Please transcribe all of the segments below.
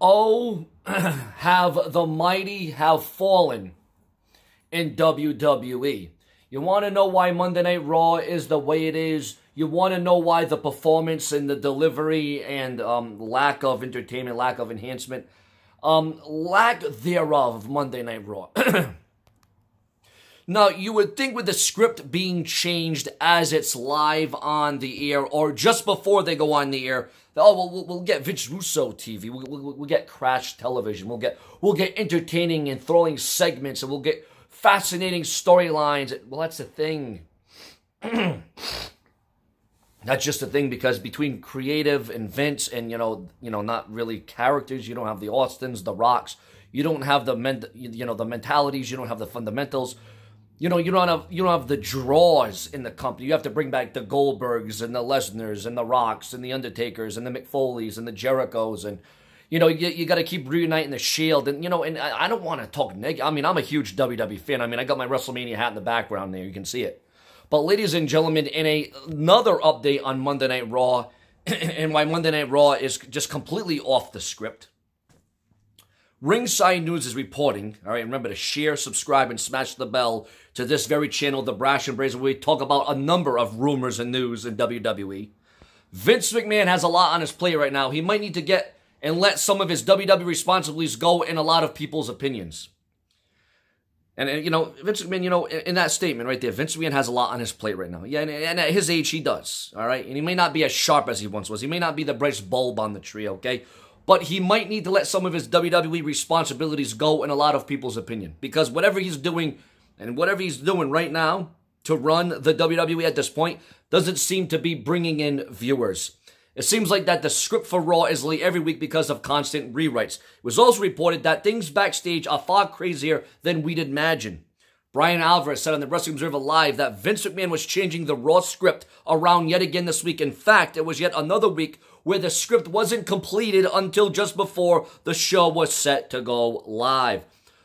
Oh, have the mighty have fallen in WWE. You want to know why Monday Night Raw is the way it is? You want to know why the performance and the delivery and lack of entertainment, lack of enhancement, lack thereof of Monday Night Raw. Now, you would think with the script being changed as it's live on the air or just before they go on the air, we'll get Vince Russo TV, we'll get Crash Television, we'll get entertaining and thrilling segments, and we'll get fascinating storylines. Well, that's the thing. That's just the thing, because between creative and Vince and, not really characters, you don't have the Austins, the Rocks, you don't have the mentalities, you don't have the fundamentals. You don't have the draws in the company. You have to bring back the Goldbergs and the Lesnars and the Rocks and the Undertakers and the McFoleys and the Jerichos, and you got to keep reuniting the Shield, and and I don't want to talk negative. I mean, I'm a huge WWE fan. I mean, I got my WrestleMania hat in the background there. You can see it. But ladies and gentlemen, in another update on Monday Night Raw, and why Monday Night Raw is just completely off the script. Ringside News is reporting, all right, remember to share, subscribe, and smash the bell to this very channel, The Brash and Brazen, where we talk about a number of rumors and news in WWE. Vince McMahon has a lot on his plate right now. He might need to get and let some of his WWE responsibilities go in a lot of people's opinions. And Vince McMahon, in that statement right there, Vince McMahon has a lot on his plate right now. Yeah, and at his age, he does, all right? And he may not be as sharp as he once was. He may not be the brightest bulb on the tree, okay? But he might need to let some of his WWE responsibilities go in a lot of people's opinion. Because whatever he's doing, and whatever he's doing right now to run the WWE at this point, doesn't seem to be bringing in viewers. It seems like that the script for Raw is late every week because of constant rewrites. It was also reported that things backstage are far crazier than we'd imagine. Brian Alvarez said on the Wrestling Observer Live that Vince McMahon was changing the Raw script around yet again this week. In fact, it was yet another week where the script wasn't completed until just before the show was set to go live.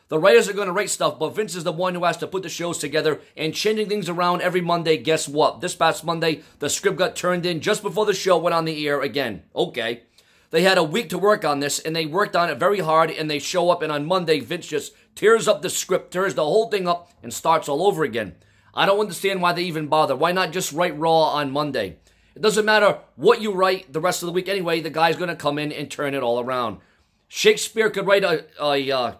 The writers are going to write stuff, but Vince is the one who has to put the shows together, and changing things around every Monday. Guess what? This past Monday, the script got turned in just before the show went on the air again. Okay. They had a week to work on this, and they worked on it very hard, and they show up, and on Monday, Vince just tears up the script, tears the whole thing up, and starts all over again. I don't understand why they even bother. Why not just write Raw on Monday? It doesn't matter what you write the rest of the week anyway. The guy's going to come in and turn it all around. Shakespeare could write a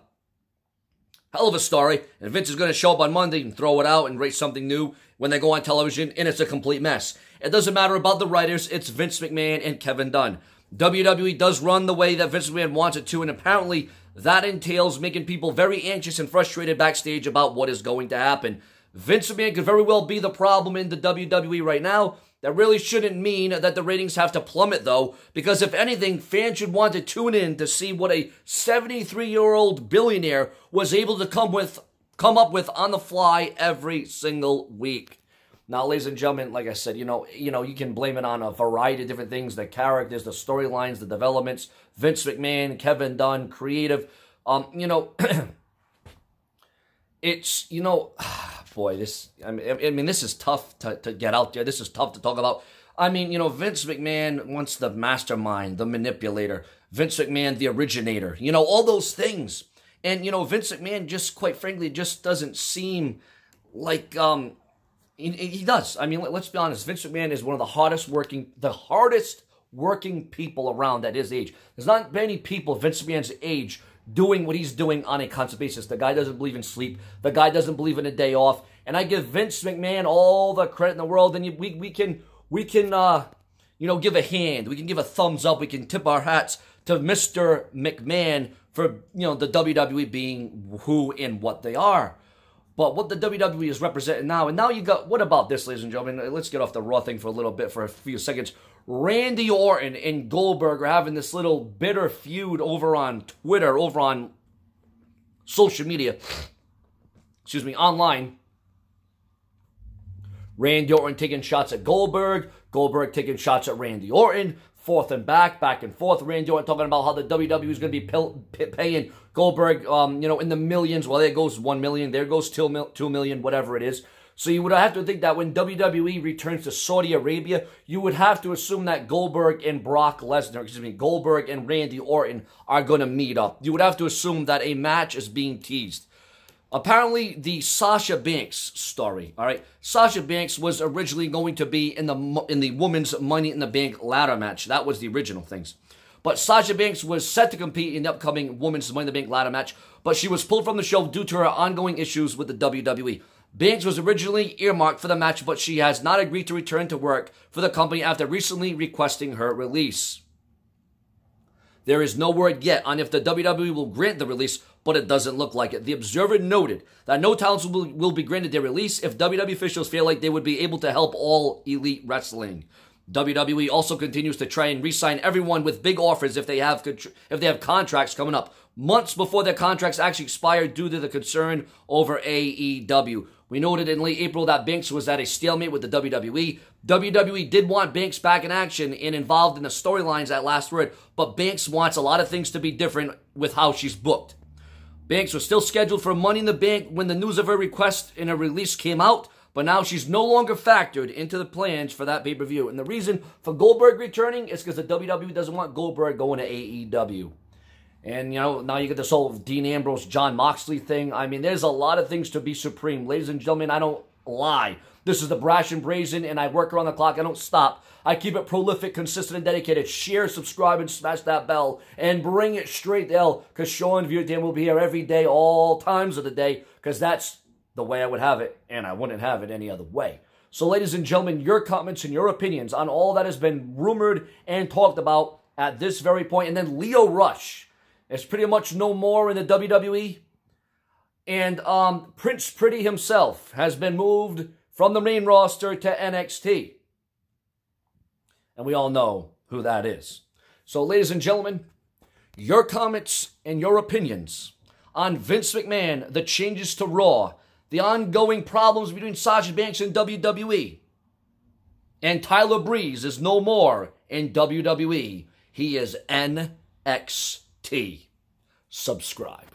hell of a story, and Vince is going to show up on Monday and throw it out and write something new when they go on television, and it's a complete mess. It doesn't matter about the writers. It's Vince McMahon and Kevin Dunn. WWE does run the way that Vince McMahon wants it to, and apparently that entails making people very anxious and frustrated backstage about what is going to happen. Vince McMahon could very well be the problem in the WWE right now. That really shouldn't mean that the ratings have to plummet, though, because if anything, fans should want to tune in to see what a 73-year-old billionaire was able to come up with on the fly every single week. Now, ladies and gentlemen, like I said, you can blame it on a variety of different things: the characters, the storylines, the developments. Vince McMahon, Kevin Dunn, creative. It's boy, this is tough to get out there. This is tough to talk about. I mean, Vince McMahon wants the mastermind, the manipulator. Vince McMahon, the originator. All those things. And Vince McMahon just, quite frankly, just doesn't seem like he does. I mean, let's be honest. Vince McMahon is one of the hardest working people around at his age. There's not many people Vince McMahon's age doing what he's doing on a constant basis. The guy doesn't believe in sleep. The guy doesn't believe in a day off. And I give Vince McMahon all the credit in the world. And we can give a hand. We can give a thumbs up. We can tip our hats to Mr. McMahon for, the WWE being who and what they are. But what the WWE is representing now, and now you got, what about this, ladies and gentlemen? Let's get off the Raw thing for a little bit, for a few seconds. Randy Orton and Goldberg are having this little bitter feud over on Twitter, over on social media, online. Randy Orton taking shots at Goldberg, Goldberg taking shots at Randy Orton, forth and back and forth. Randy Orton talking about how the WWE is going to be paying Goldberg, in the millions. Well, there goes 1 million, there goes 2 million, whatever it is. So you would have to think that when WWE returns to Saudi Arabia, you would have to assume that Goldberg and Goldberg and Randy Orton are going to meet up. You would have to assume that a match is being teased. Apparently, the Sasha Banks story, all right? Sasha Banks was originally going to be in the women's Money in the Bank ladder match. That was the original things. But Sasha Banks was set to compete in the upcoming women's Money in the Bank ladder match, but she was pulled from the show due to her ongoing issues with the WWE. Banks was originally earmarked for the match, but she has not agreed to return to work for the company after recently requesting her release. There is no word yet on if the WWE will grant the release, but it doesn't look like it. The Observer noted that no talents will be granted their release if WWE officials feel like they would be able to help All Elite Wrestling. WWE also continues to try and re-sign everyone with big offers if they have contracts coming up months before their contracts actually expire due to the concern over AEW. We noted in late April that Banks was at a stalemate with the WWE. WWE did want Banks back in action and involved in the storylines at Last Word, but Banks wants a lot of things to be different with how she's booked. Banks was still scheduled for Money in the Bank when the news of her request and her release came out, but now she's no longer factored into the plans for that pay-per-view. And the reason for Goldberg returning is because the WWE doesn't want Goldberg going to AEW. And, you know, now you get this whole Dean Ambrose, John Moxley thing. I mean, there's a lot of things to be supreme. Ladies and gentlemen, I don't lie. This is the Brash and Brazen, and I work around the clock. I don't stop. I keep it prolific, consistent, and dedicated. Share, subscribe, and smash that bell. And bring it straight to hell, because Sean Vuitton will be here every day, all times of the day, because that's the way I would have it, and I wouldn't have it any other way. So, ladies and gentlemen, your comments and your opinions on all that has been rumored and talked about at this very point. And then Lio Rush is pretty much no more in the WWE. And Prince Pretty himself has been moved from the main roster to NXT. And we all know who that is. So, ladies and gentlemen, your comments and your opinions on Vince McMahon, the changes to Raw, the ongoing problems between Sasha Banks and WWE, and Tyler Breeze is no more in WWE. He is NXT. Subscribe.